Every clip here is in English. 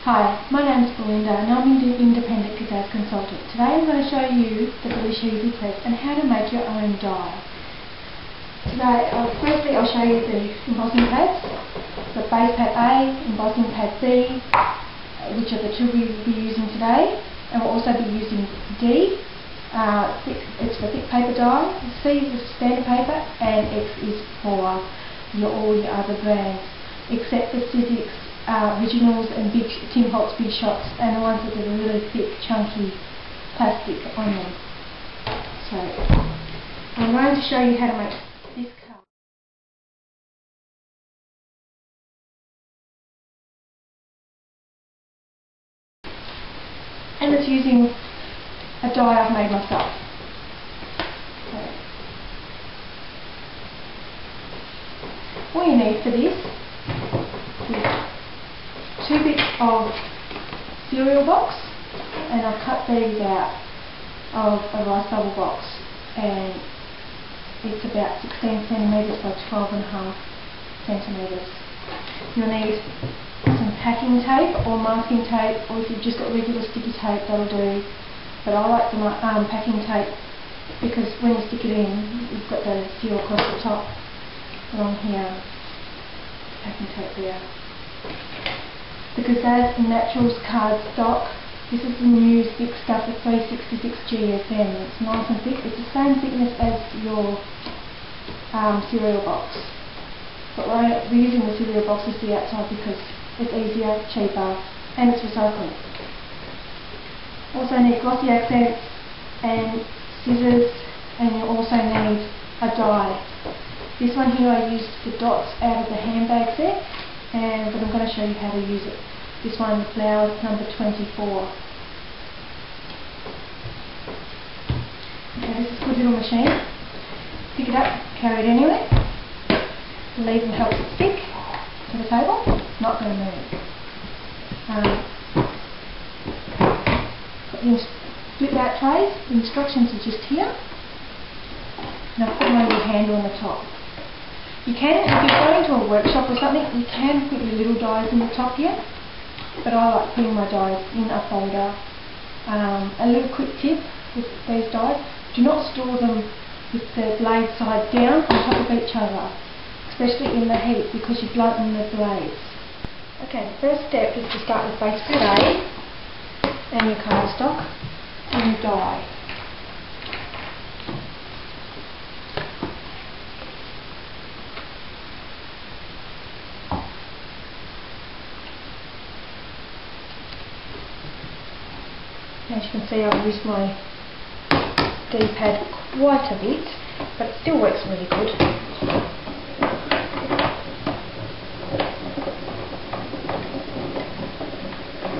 Hi, my name is Belinda and I'm an independent kaszazz consultant. Today I'm going to show you the bellish ezy-press and how to make your own die. Today, firstly I'll show you the embossing pads, the base pad A, embossing pad B, which are the two we will be using today, and we'll also be using D. It's for thick paper die, C is standard paper, and X is for all your other brands, except the Sizzix originals and big Tim Holtz big shots, and the ones with the really thick chunky plastic on them. So I'm going to show you how to make this card. And it's using a die I've made myself. So all you need for this is 2 bits of cereal box, and I've cut these out of a rice bubble box, and it's about 16 centimetres by 12.5 centimetres. You'll need some packing tape or masking tape, or if you've just got regular sticky tape, that'll do. But I like the packing tape because when you stick it in, you've got the seal across the top along here. Packing tape there. The kaszazz Naturals card stock. This is the new thick stuff, the 366 GSM. It's nice and thick. It's the same thickness as your cereal box. But we're using the cereal box as the outside because it's easier, cheaper, and it's recyclable. Also need glossy accents and scissors, and you also need a die. This one here I used the dots out of the handbag set, but I'm going to show you how to use it. This one, the flower number 24. Okay, this is a good little machine. Pick it up, carry it anywhere. The lever helps it stick to the table. It's not going to move. Split out trays. The instructions are just here. Now put my little handle on the top. You can, if you're going to a workshop or something, you can put your little dies in the top here, but I like putting my dies in a folder. A little quick tip with these dies, do not store them with the blade side down on top of each other, especially in the heat, because you blunt the blades. Okay, the first step is to start with base pad A and your cardstock and your die. As you can see, I've used my D-pad quite a bit, but it still works really good.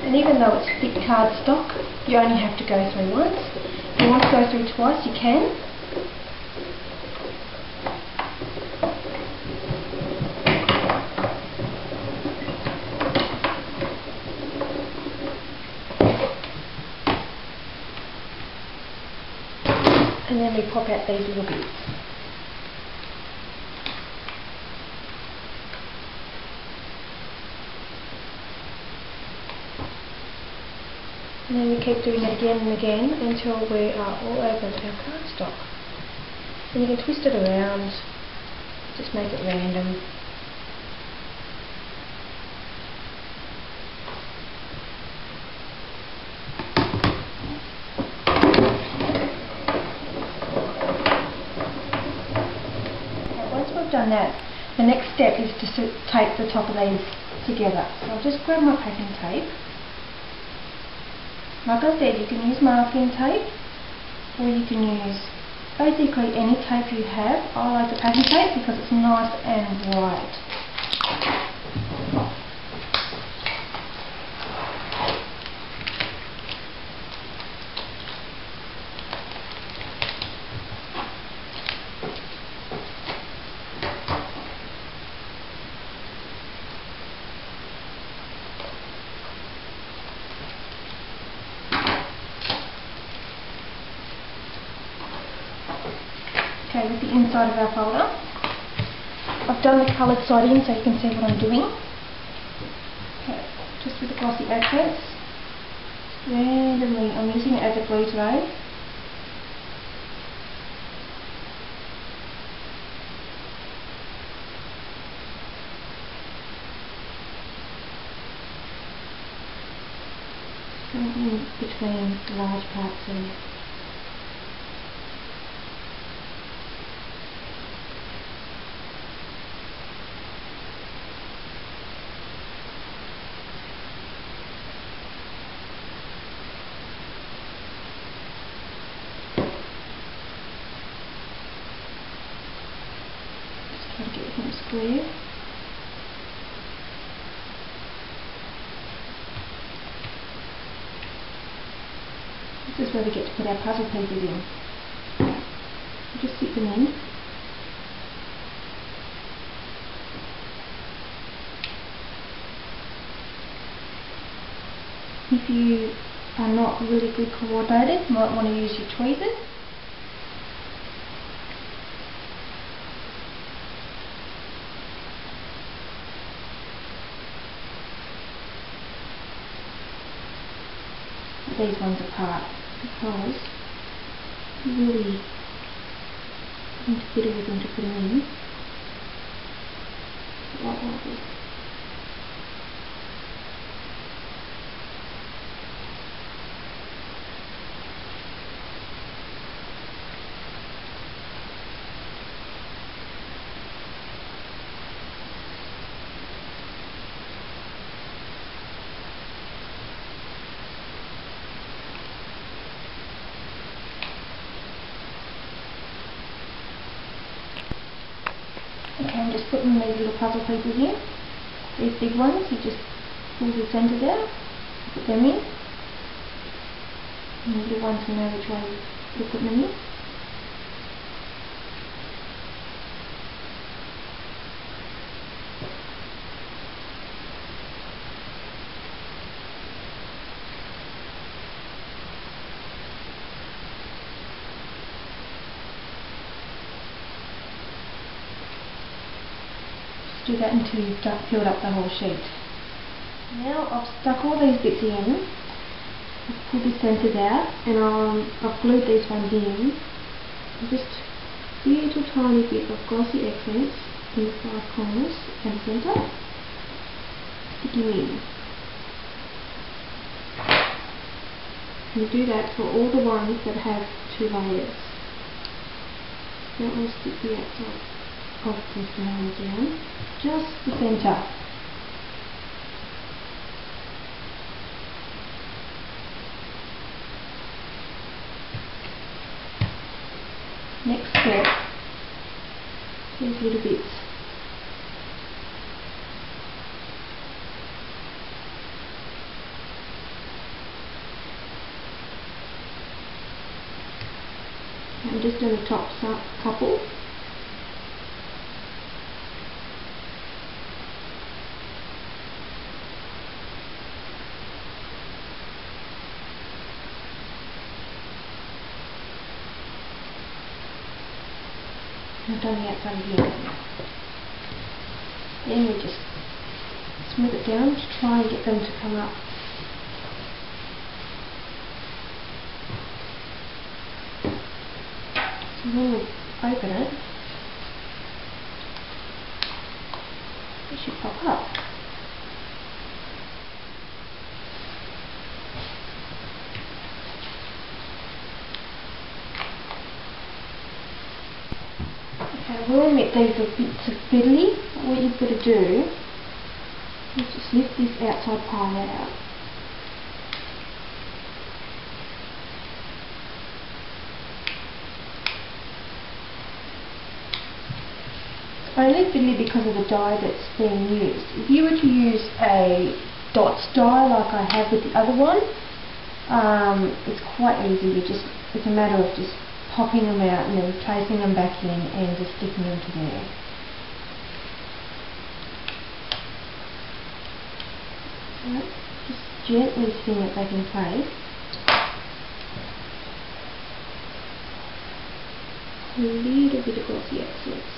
And even though it's thick cardstock, you only have to go through once. If you want to go through twice, you can. And then we pop out these little bits. And then we keep doing it again and again until we are all over our cardstock. And you can twist it around, just make it random. Done that, the next step is to tape the top of these together. So I'll just grab my packing tape. Like I said, you can use masking tape or you can use basically any tape you have. I like the packing tape because it's nice and white. Okay, with the inside of our folder, I've done the coloured side in so you can see what I'm doing. Okay, just with the glossy accents. Randomly, I'm using it as a glue today. In between the large parts there. Just try to get them square. This is where we get to put our puzzle pieces in. We just stick them in. If you are not really good coordinated, you might want to use your tweezers. These ones apart because you really need to fiddle with them to put them in. Like this. Okay, I'm just putting these little puzzle pieces in. These big ones, you just pull the centres out, put them in. And the little ones, you know which way you're putting them in. Do that until you've filled up the whole sheet. Now I've stuck all these bits in, I've pulled the centres out, and I've glued these ones in. Just a little tiny bit of glossy accents in the 5 corners and centre, sticking in. And you do that for all the ones that have 2 layers. Don't want to stick the outside of the flower down, just the centre. Next step, these little bits. I'm just doing the top couple. I've done the outside again. Then we just smooth it down to try and get them to come up. So when we open it, it should pop up. I will admit these are bits of fiddly. What you've got to do is just lift this outside part out. It's only fiddly because of the die that's being used. If you were to use a dots die like I have with the other one, it's quite easy. It's a matter of just popping them out and then placing them back in and just sticking them to there. So just gently spin it back in place. A little bit of glossy accents.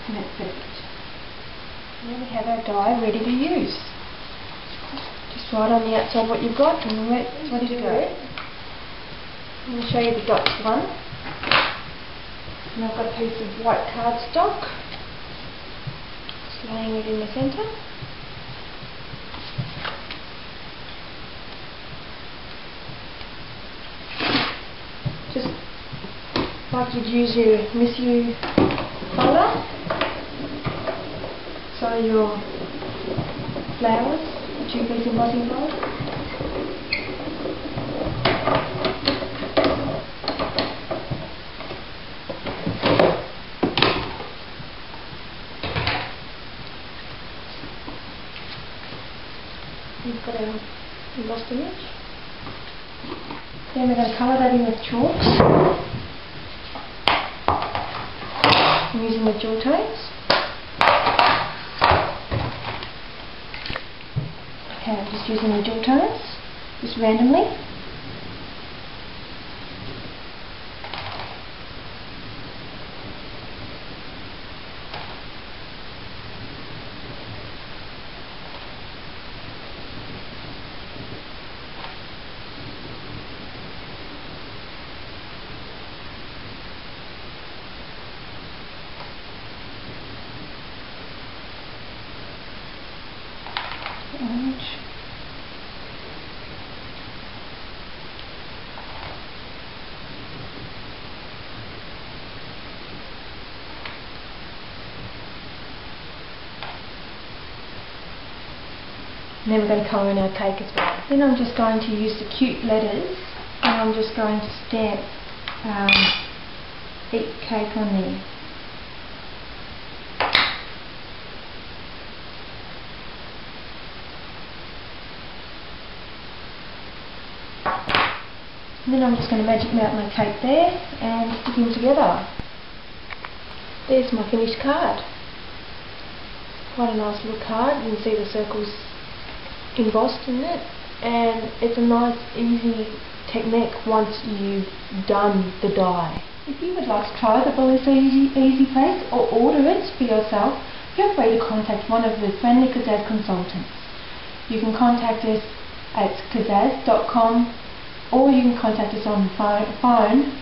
And that's perfect. Now we have our die ready to use. Just write on the outside what you've got and ready to go. I'm going to show you the dots one. And I've got a piece of white cardstock. Just laying it in the centre. Just like you'd use your Miss You folder. So your flowers, 2-piece embossing fold. We've got our embossed image. Then we're going to colour that in with chalk. I'm using the jewel tones. Okay, I'm just using the jewel tones, just randomly. Orange. And then we're going to colour in our cake as well. Then I'm just going to use the cute letters and I'm just going to stamp Eat Cake on there. And then I'm just going to magic melt my cake there and stick them together. There's my finished card. Quite a nice little card. You can see the circles embossed in it, and it's a nice easy technique once you've done the die. If you would like to try the bellish ezy-press or order it for yourself, feel free to contact one of the friendly kaszazz consultants. You can contact us at kaszazz.com, or you can contact us on phone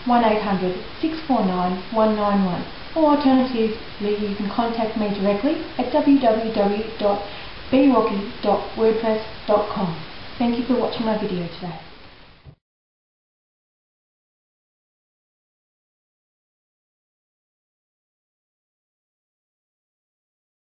1800 649 191, or alternatively you can contact me directly at www.brocky.wordpress.com. Thank you for watching my video today.